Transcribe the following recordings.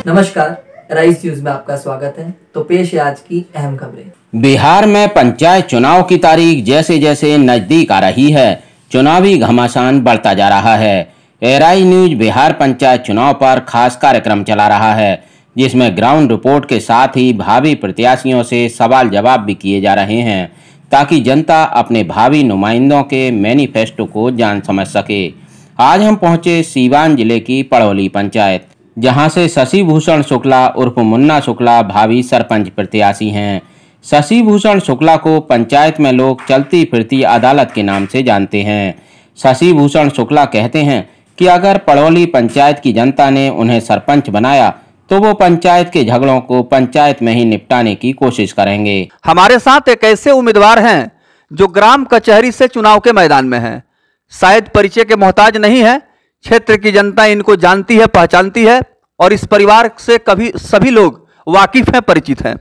नमस्कार, rice news में आपका स्वागत है। तो पेश है आज की अहम खबरें। बिहार में पंचायत चुनाव की तारीख जैसे जैसे नजदीक आ रही है, चुनावी घमासान बढ़ता जा रहा है। राइस न्यूज बिहार पंचायत चुनाव पर खास कार्यक्रम चला रहा है, जिसमें ग्राउंड रिपोर्ट के साथ ही भावी प्रत्याशियों से सवाल जवाब भी किए जा रहे हैं, ताकि जनता अपने भावी नुमाइंदों के मैनिफेस्टो को जान समझ सके। आज हम पहुंचे सीवान जिले की पड़ौली पंचायत, जहां से शशि भूषण शुक्ला उर्फ मुन्ना शुक्ला भावी सरपंच प्रत्याशी हैं। शशि भूषण शुक्ला को पंचायत में लोग चलती फिरती अदालत के नाम से जानते हैं। शशि भूषण शुक्ला कहते हैं कि अगर पड़ौली पंचायत की जनता ने उन्हें सरपंच बनाया तो वो पंचायत के झगड़ों को पंचायत में ही निपटाने की कोशिश करेंगे। हमारे साथ एक ऐसे उम्मीदवार हैं जो ग्राम कचहरी से चुनाव के मैदान में हैं। शायद परिचय के मोहताज नहीं है, क्षेत्र की जनता इनको जानती है, पहचानती है और इस परिवार से कभी सभी लोग वाकिफ हैं, परिचित हैं।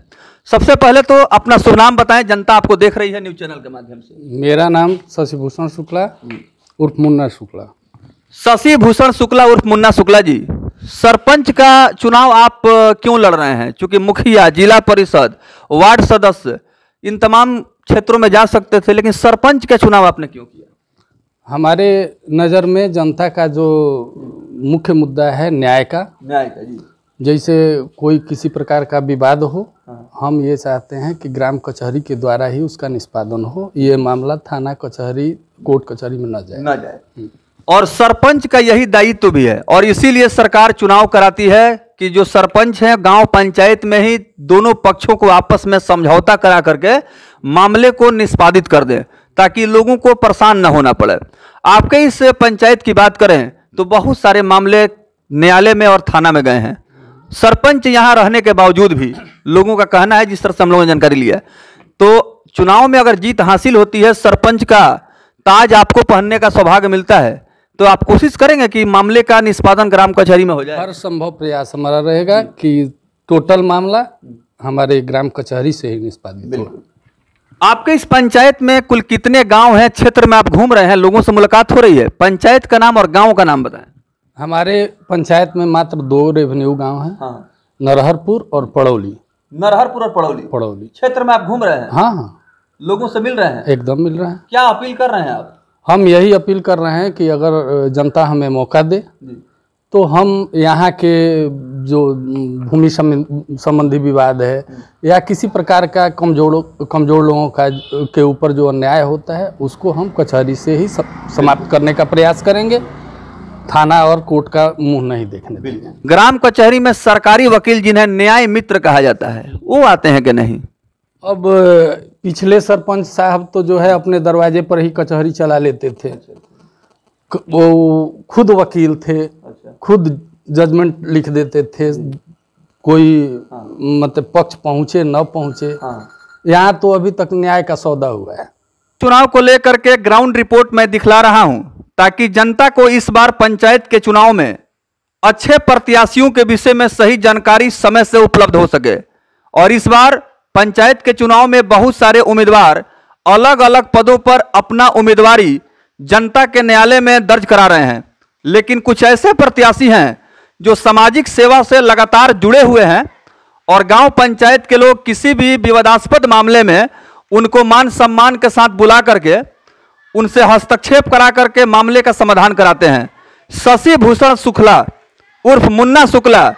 सबसे पहले तो अपना शुभ नाम बताएं, जनता आपको देख रही है न्यूज चैनल के माध्यम से। मेरा नाम शशि भूषण शुक्ला उर्फ मुन्ना शुक्ला। शशि भूषण शुक्ला उर्फ मुन्ना शुक्ला जी, सरपंच का चुनाव आप क्यों लड़ रहे हैं? चूंकि मुखिया, जिला परिषद, वार्ड सदस्य, इन तमाम क्षेत्रों में जा सकते थे, लेकिन सरपंच का चुनाव आपने क्यों किया? हमारे नज़र में जनता का जो मुख्य मुद्दा है न्याय का जी। जैसे कोई किसी प्रकार का विवाद हो, हम ये चाहते हैं कि ग्राम कचहरी के द्वारा ही उसका निष्पादन हो, ये मामला थाना कचहरी, कोर्ट कचहरी में न जाए। और सरपंच का यही दायित्व भी है और इसीलिए सरकार चुनाव कराती है कि जो सरपंच हैं गांव पंचायत में ही दोनों पक्षों को आपस में समझौता करा करके मामले को निष्पादित कर दें, ताकि लोगों को परेशान न होना पड़े। आपके इस पंचायत की बात करें तो बहुत सारे मामले न्यायालय में और थाना में गए हैं। सरपंच यहाँ रहने के बावजूद भी लोगों का कहना है, जिस तरह से हम लोगों ने जानकारी लिया, तो चुनाव में अगर जीत हासिल होती है, सरपंच का ताज आपको पहनने का सौभाग्य मिलता है, तो आप कोशिश करेंगे कि मामले का निष्पादन ग्राम कचहरी में हो जाए? हर संभव प्रयास हमारा रहेगा कि टोटल मामला हमारे ग्राम कचहरी से ही निष्पादित हो। आपके इस पंचायत में कुल कितने गांव हैं? क्षेत्र में आप घूम रहे हैं, लोगों से मुलाकात हो रही है, पंचायत का नाम और गांव का नाम बताएं। हमारे पंचायत में मात्र 2 रेवेन्यू गांव हैं। हाँ। नरहरपुर और पड़ौली। नरहरपुर और पड़ौली क्षेत्र में आप घूम रहे हैं? हाँ, लोगों से मिल रहे हैं? एकदम मिल रहे हैं। क्या अपील कर रहे हैं आप? हम यही अपील कर रहे हैं कि अगर जनता हमें मौका दे तो हम यहाँ के जो भूमि संबंधी विवाद है या किसी प्रकार का कमजोर लोगों का के ऊपर जो अन्याय होता है, उसको हम कचहरी से ही समाप्त करने का प्रयास करेंगे। थाना और कोर्ट का मुंह नहीं देखने देंगे। ग्राम कचहरी में सरकारी वकील जिन्हें न्याय मित्र कहा जाता है, वो आते हैं कि नहीं? अब पिछले सरपंच साहब तो जो है अपने दरवाजे पर ही कचहरी चला लेते थे। वो खुद वकील थे, खुद जजमेंट लिख देते थे, कोई मतलब पक्ष पहुंचे न पहुंचे। यहाँ तो अभी तक न्याय का सौदा हुआ है। चुनाव को लेकर के ग्राउंड रिपोर्ट मैं दिखला रहा हूं, ताकि जनता को इस बार पंचायत के चुनाव में अच्छे प्रत्याशियों के विषय में सही जानकारी समय से उपलब्ध हो सके। और इस बार पंचायत के चुनाव में बहुत सारे उम्मीदवार अलग अलग पदों पर अपना उम्मीदवारी जनता के न्यायालय में दर्ज करा रहे हैं, लेकिन कुछ ऐसे प्रत्याशी हैं जो सामाजिक सेवा से लगातार जुड़े हुए हैं और गांव पंचायत के लोग किसी भी विवादास्पद मामले में उनको मान सम्मान के साथ बुला करके उनसे हस्तक्षेप करा करके मामले का समाधान कराते हैं। शशि भूषण शुक्ला उर्फ मुन्ना शुक्ला,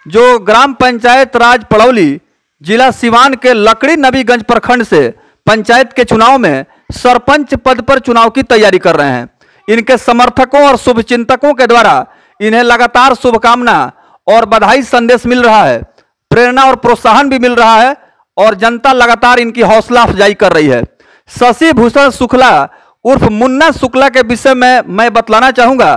जो ग्राम पंचायत राज पड़ौली, जिला सिवान के लकड़ी नबीगंज प्रखंड से पंचायत के चुनाव में सरपंच पद पर चुनाव की तैयारी कर रहे हैं। इनके समर्थकों और शुभचिंतकों के द्वारा इन्हें लगातार शुभकामना और बधाई संदेश मिल रहा है, प्रेरणा और प्रोत्साहन भी मिल रहा है और जनता लगातार इनकी हौसला अफजाई कर रही है। शशि भूषण शुक्ला उर्फ मुन्ना शुक्ला के विषय में मैं बतलाना चाहूंगा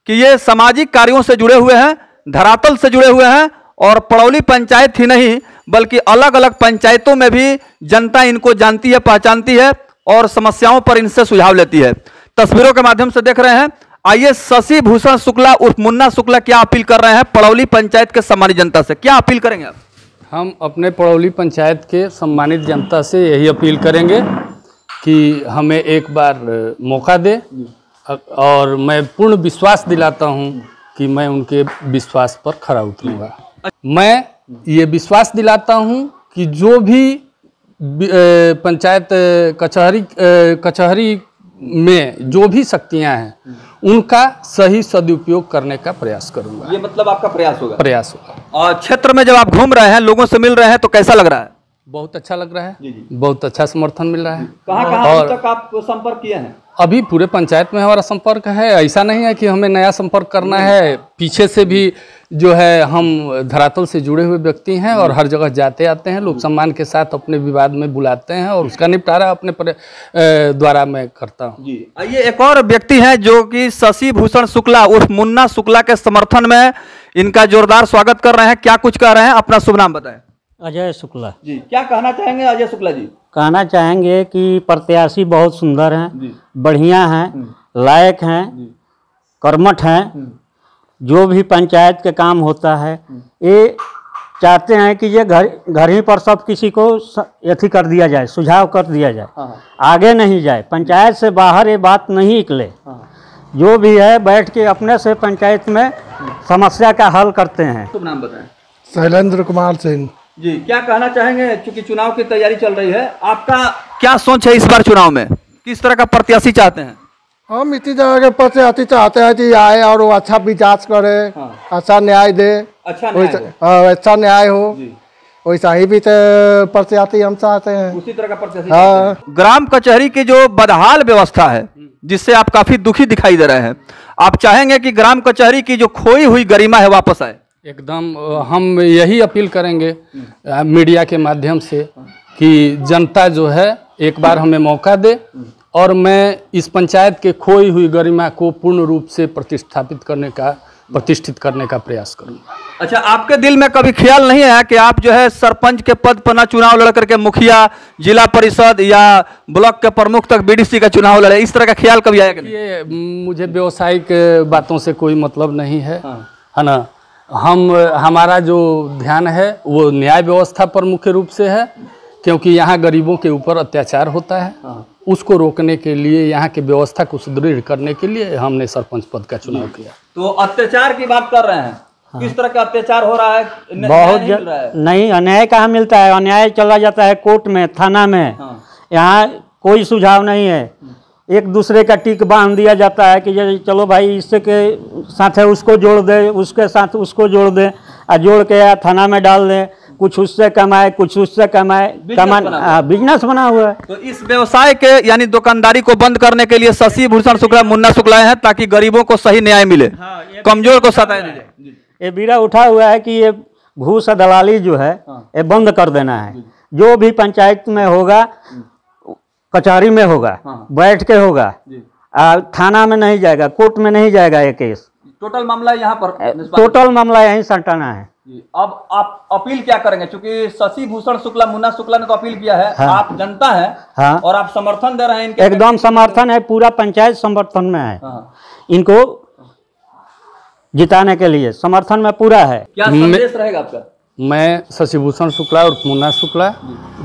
कि ये सामाजिक कार्यों से जुड़े हुए हैं, धरातल से जुड़े हुए हैं और पड़ौली पंचायत ही नहीं बल्कि अलग अलग पंचायतों में भी जनता इनको जानती है, पहचानती है और समस्याओं पर इनसे सुझाव लेती है। तस्वीरों के माध्यम से देख रहे हैं। आइए शशि भूषण शुक्ला उर्फ मुन्ना शुक्ला क्या अपील कर रहे हैं पड़ौली पंचायत के सम्मानित जनता से, क्या अपील करेंगे आप? हम अपने पड़ौली पंचायत के सम्मानित जनता से यही अपील करेंगे कि हमें एक बार मौका दे और मैं पूर्ण विश्वास दिलाता हूं कि मैं उनके विश्वास पर खरा उतरूंगा। मैं ये विश्वास दिलाता हूँ कि जो भी पंचायत कचहरी में जो भी शक्तियाँ हैं उनका सही सदुपयोग करने का प्रयास करूँगा। ये मतलब आपका प्रयास होगा? प्रयास होगा। और क्षेत्र में जब आप घूम रहे हैं, लोगों से मिल रहे हैं, तो कैसा लग रहा है? बहुत अच्छा लग रहा है, बहुत अच्छा समर्थन मिल रहा है। कहाँ अभी तक आप संपर्क किए हैं? अभी पूरे पंचायत में हमारा संपर्क है। ऐसा नहीं है कि हमें नया संपर्क करना है, पीछे से भी जो है हम धरातल से जुड़े हुए व्यक्ति हैं और हर जगह जाते आते हैं, लोक सम्मान के साथ अपने विवाद में बुलाते हैं और उसका निपटारा अपने द्वारा मैं करता हूँ। जी, ये एक और व्यक्ति हैं जो कि शशि भूषण शुक्ला उर्फ मुन्ना शुक्ला के समर्थन में इनका जोरदार स्वागत कर रहे हैं। क्या कुछ कह रहे हैं, अपना शुभ नाम बताएं। अजय शुक्ला जी, क्या कहना चाहेंगे अजय शुक्ला जी? कहना चाहेंगे कि प्रत्याशी बहुत सुंदर हैं, बढ़िया हैं, लायक हैं, कर्मठ हैं। जो भी पंचायत के काम होता है ये चाहते हैं कि ये घर ही पर सब किसी को अथी कर दिया जाए, सुझाव कर दिया जाए, आगे नहीं जाए, पंचायत से बाहर ये बात नहीं निकले। जो भी है बैठ के अपने से पंचायत में समस्या का हल करते हैं। शुभ नाम बताएं। शैलेंद्र कुमार सिंह जी, क्या कहना चाहेंगे? चूंकि चुनाव की तैयारी चल रही है, आपका क्या सोच है इस बार चुनाव में? किस तरह का प्रत्याशी चाहते हैं? हम इसी तरह के प्रत्याशी चाहते हैं कि आए और वो अच्छा विकास करे, अच्छा न्याय दे, अच्छा न्याय हो, वैसा ही भी प्रत्याशी हम चाहते हैं, उसी तरह का प्रत्याशी। ग्राम कचहरी की जो बदहाल व्यवस्था है जिससे आप काफी दुखी दिखाई दे रहे हैं, आप चाहेंगे कि ग्राम कचहरी की जो खोई हुई गरिमा है वापस आए? एकदम हम यही अपील करेंगे मीडिया के माध्यम से कि जनता जो है एक बार हमें मौका दे और मैं इस पंचायत के खोई हुई गरिमा को पूर्ण रूप से प्रतिष्ठित करने का प्रयास करूंगा। अच्छा, आपके दिल में कभी ख्याल नहीं है कि आप जो है सरपंच के पद पर ना चुनाव लड़ करके मुखिया, जिला परिषद या ब्लॉक के प्रमुख तक बीडीसी का चुनाव लड़े? इस तरह का ख्याल कभी आया कि नहीं? ये मुझे व्यवसायिक बातों से कोई मतलब नहीं है, है ना। हमारा जो ध्यान है वो न्याय व्यवस्था पर मुख्य रूप से है, क्योंकि यहाँ गरीबों के ऊपर अत्याचार होता है। उसको रोकने के लिए, यहाँ की व्यवस्था को सुदृढ़ करने के लिए हमने सरपंच पद का चुनाव किया। तो अत्याचार की बात कर रहे हैं, किस तरह का अत्याचार हो रहा है? बहुत नहीं, अन्याय कहाँ मिलता है? अन्याय चला जाता है कोर्ट में, थाना में। यहाँ कोई सुझाव नहीं है, एक दूसरे का टिक बांध दिया जाता है कि चलो भाई इससे के साथ है उसको जोड़ दे, उसके साथ उसको जोड़ दे, और जोड़ के थाना में डाल दे, कुछ उससे कमाए कुछ उससे कमाए, बिजनेस बना हुआ है। तो इस व्यवसाय के यानी दुकानदारी को बंद करने के लिए शशि भूषण शुक्ला मुन्ना शुक्ला हैं ताकि गरीबों को सही न्याय मिले, कमजोर को सताया नहीं जाए। ये बीड़ा उठा हुआ है कि ये घूस दलाली जो है ये बंद कर देना है। जो भी पंचायत में होगा कचहरी में होगा, बैठ के होगा, थाना में नहीं जाएगा, कोर्ट में नहीं जाएगा ये केस। टोटल मामला यहाँ पर, टोटल मामला यहीं सटाना है। अब आप अपील क्या करेंगे? क्योंकि शशि भूषण शुक्ला मुन्ना शुक्ला ने तो अपील किया है, आप जनता है और आप समर्थन दे रहे हैं इनके? एकदम समर्थन है, पूरा पंचायत समर्थन में है, इनको जिताने के लिए समर्थन में पूरा है। क्या संदेश रहेगा आपका? मैं शशि भूषण शुक्ला और मुन्ना शुक्ला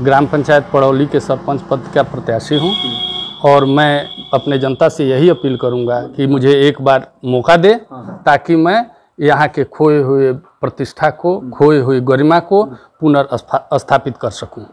ग्राम पंचायत पड़ौली के सरपंच पद का प्रत्याशी हूँ और मैं अपने जनता से यही अपील करूँगा कि मुझे एक बार मौका दे ताकि मैं यहाँ के खोए हुए प्रतिष्ठा को, खोए हुई गरिमा को पुनर्स्थापित कर सकूँ।